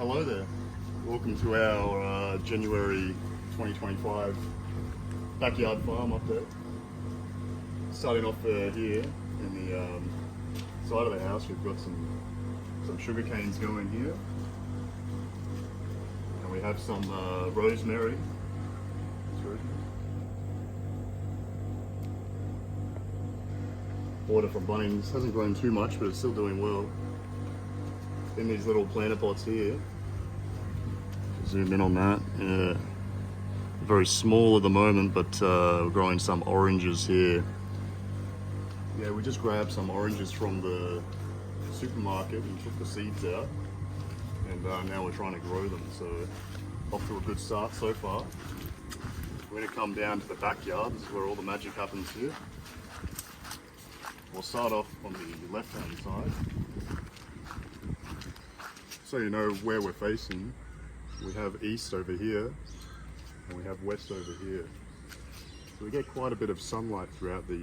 Hello there. Welcome to our January 2025 backyard farm up there. Starting off here in the side of the house, we've got some sugar canes going here, and we have some rosemary. Water from Bunnings hasn't grown too much, but it's still doing well. In these little planter pots here, zoom in on that. Yeah, very small at the moment, but we're growing some oranges here. Yeah, we just grabbed some oranges from the supermarket and took the seeds out, and now we're trying to grow them. So off to a good start so far. We're going to come down to the backyard. This is where all the magic happens here. We'll start off on the left-hand side. So you know where we're facing. We have east over here, and we have west over here. So we get quite a bit of sunlight throughout the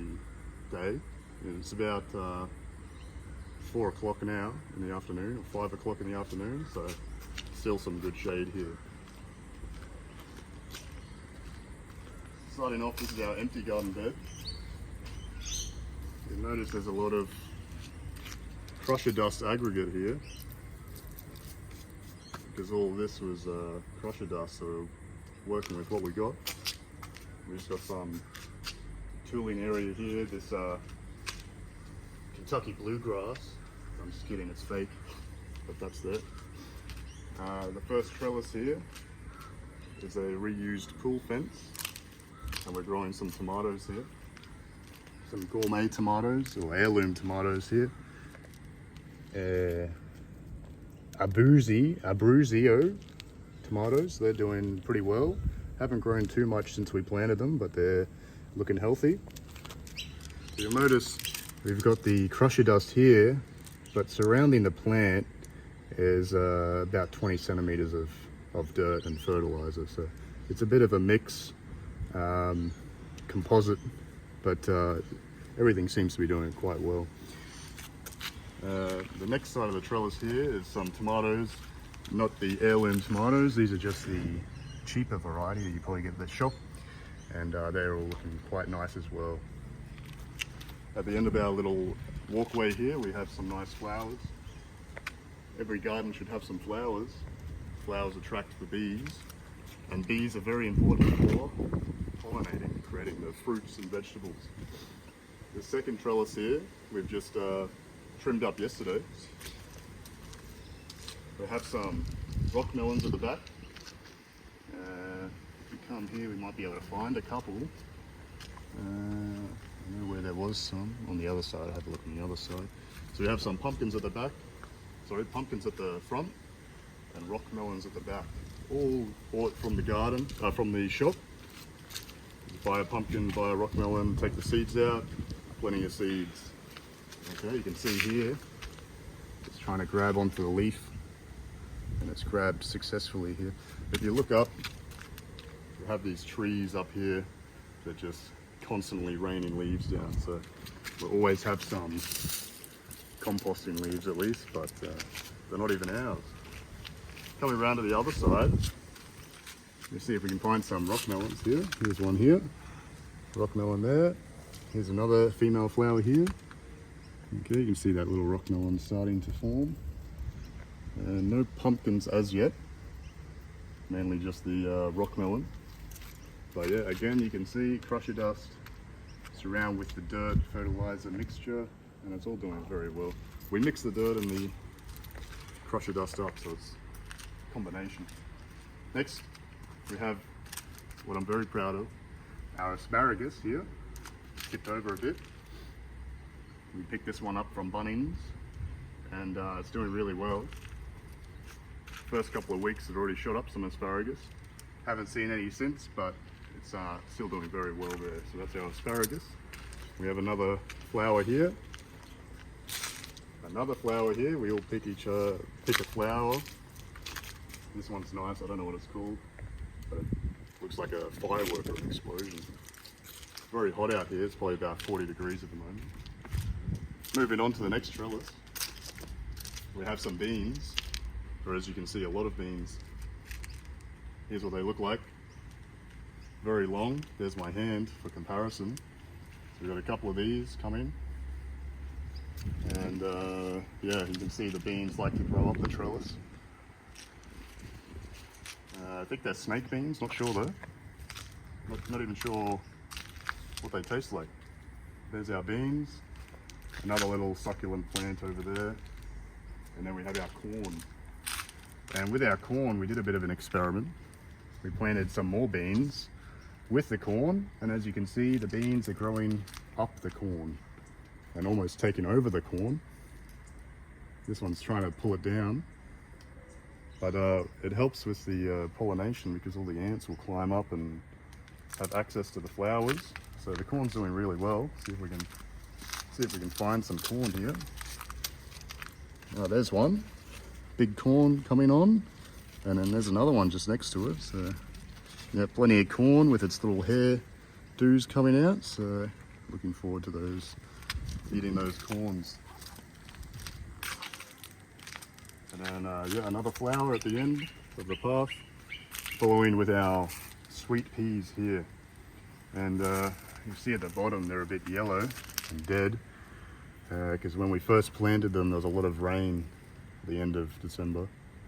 day. And it's about 4 o'clock now in the afternoon, or 5 o'clock in the afternoon, so still some good shade here. Starting off, this is our empty garden bed. You'll notice there's a lot of crusher dust aggregate here, because all of this was crusher dust, so we're working with what we got. We just got some tooling area here, this Kentucky bluegrass. I'm just kidding, it's fake, but that's there. The first trellis here is a reused pool fence, and we're growing some tomatoes here. Some gourmet tomatoes, or heirloom tomatoes here. Abruzio tomatoes, they're doing pretty well. Haven't grown too much since we planted them, but they're looking healthy. You'll notice we've got the crusher dust here, but surrounding the plant is about 20 centimeters of dirt and fertilizer. So it's a bit of a mix, composite, but everything seems to be doing quite well. The next side of the trellis here is some tomatoes, not the heirloom tomatoes. These are just the cheaper variety that you probably get at the shop, and they're all looking quite nice as well. At the end of our little walkway here, we have some nice flowers. Every garden should have some flowers. Flowers attract the bees, and bees are very important for pollinating, creating the fruits and vegetables. The second trellis here, we've just trimmed up yesterday. We have some rock melons at the back. If we come here, we might be able to find a couple. I know where there was some on the other side. Have a look on the other side. So we have some pumpkins at the back. Sorry, pumpkins at the front, and rock melons at the back. All bought from the garden, from the shop. Buy a pumpkin, buy a rock melon, take the seeds out, plenty of seeds. Okay, you can see here, it's trying to grab onto the leaf, and it's grabbed successfully here. If you look up, you have these trees up here that just constantly raining leaves down. So we'll always have some composting leaves at least, but they're not even ours. Coming around to the other side, let's see if we can find some rock melons here. Here's one here, rock melon there. Here's another female flower here. Okay, you can see that little rock melon starting to form. And no pumpkins as yet, mainly just the rock melon. But yeah, again, you can see crusher dust surround with the dirt fertilizer mixture, and it's all doing very well. We mix the dirt and the crusher dust up, so it's a combination. Next, we have what I'm very proud of, our asparagus here, tipped over a bit. We picked this one up from Bunnings, and it's doing really well. First couple of weeks it already shot up some asparagus. Haven't seen any since, but it's still doing very well there. So that's our asparagus. We have another flower here. Another flower here. We all pick a flower. This one's nice. I don't know what it's called, but it looks like a firework or an explosion. It's very hot out here. It's probably about 40 degrees at the moment. Moving on to the next trellis, we have some beans. or as you can see, a lot of beans. Here's what they look like. Very long. There's my hand for comparison. So we've got a couple of these coming. And yeah, you can see the beans like to grow up the trellis. I think they're snake beans, not sure though. Not even sure what they taste like. There's our beans, another little succulent plant over there, and then we have our corn. And with our corn, we did a bit of an experiment. We planted some more beans with the corn, and as you can see, the beans are growing up the corn and almost taking over the corn. This one's trying to pull it down, but it helps with the pollination because all the ants will climb up and have access to the flowers. So the corn's doing really well. See if we can find some corn here. Oh, there's one. Big corn coming on, and then there's another one just next to it. So yeah, plenty of corn with its little hair doos coming out. So looking forward to those, eating those corns. And then yeah, another flower at the end of the path, following with our sweet peas here. And you see at the bottom they're a bit yellow and dead because when we first planted them there was a lot of rain at the end of December,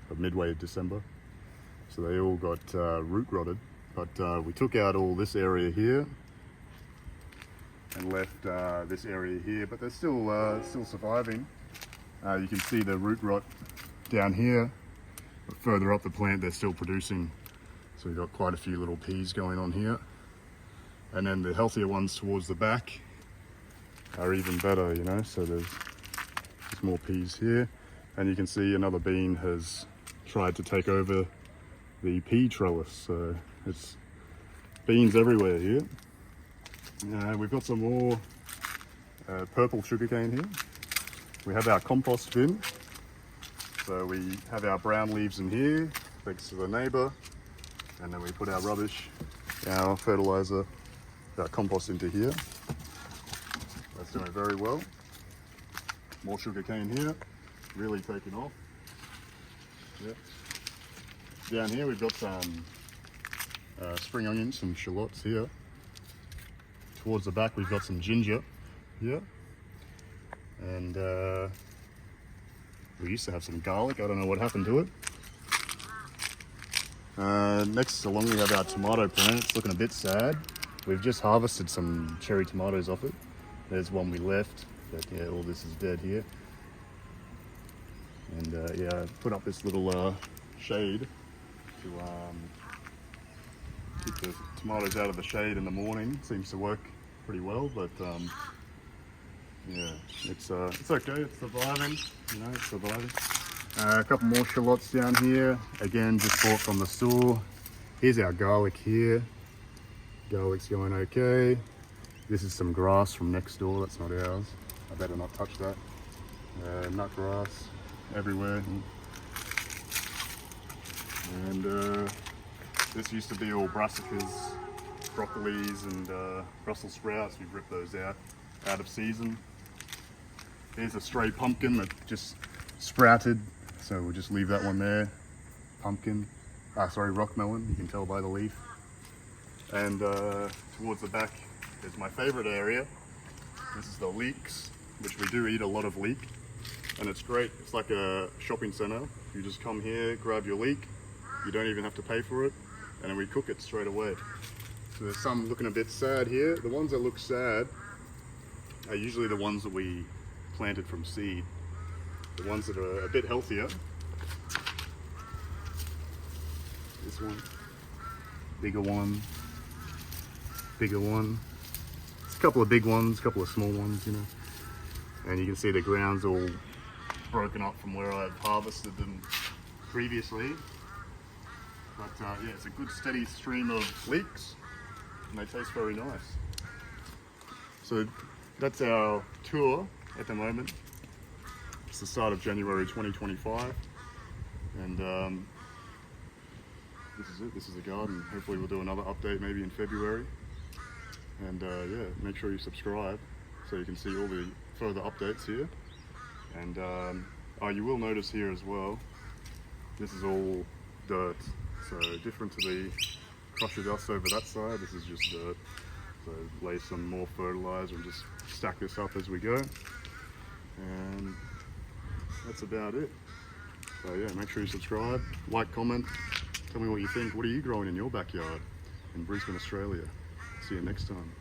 or midway of December, so they all got root rotted. But we took out all this area here and left this area here, but they're still surviving. You can see the root rot down here, but further up the plant they're still producing. So we've got quite a few little peas going on here. And then the healthier ones towards the back are even better, you know, so there's more peas here. And you can see another bean has tried to take over the pea trellis, so it's beans everywhere here. We've got some more purple sugarcane here. We have our compost bin. So we have our brown leaves in here, thanks to the neighbour. And then we put our rubbish, our fertiliser, our compost into here. That's doing very well. More sugarcane here, really taking off. Yep. Down here we've got some spring onions, some shallots here. Towards the back we've got some ginger here. And we used to have some garlic, I don't know what happened to it. Next along we have our tomato plant. It's looking a bit sad. We've just harvested some cherry tomatoes off it. There's one we left, but yeah, all this is dead here. And yeah, I put up this little shade to keep the tomatoes out of the shade in the morning. Seems to work pretty well, but yeah, it's okay. It's surviving. You know, it's surviving. A couple more shallots down here. Again, just bought from the store. Here's our garlic here. Garlic's going okay. This is some grass from next door. That's not ours. I better not touch that. Nut grass everywhere. And this used to be all brassicas, broccolis, and Brussels sprouts. We've ripped those out of season. Here's a stray pumpkin that just sprouted, so we'll just leave that one there. Pumpkin, sorry, rock melon, you can tell by the leaf. And towards the back is my favorite area. This is the Leeks, which we do eat a lot of leek, and it's great. It's like a shopping center. You just come here, grab your leek, you don't even have to pay for it, and then we cook it straight away. So there's some looking a bit sad here. The ones that look sad are usually the ones that we planted from seed. The ones that are a bit healthier. This one, bigger one, bigger one. It's a couple of big ones, a couple of small ones, you know. And you can see the ground's all broken up from where I've harvested them previously. But yeah, it's a good steady stream of leeks, and they taste very nice. So that's our tour at the moment. It's the start of January 2025, and this is it. This is the garden. Hopefully we'll do another update maybe in February. And yeah, make sure you subscribe so you can see all the further updates here. And oh, you will notice here as well, This is all dirt, so different to the crusher dust over that side. This is just dirt. So lay some more fertilizer and just stack this up as we go. And that's about it. So yeah, make sure you subscribe, like, comment, tell me what you think. What are you growing in your backyard in Brisbane, Australia? See you next time.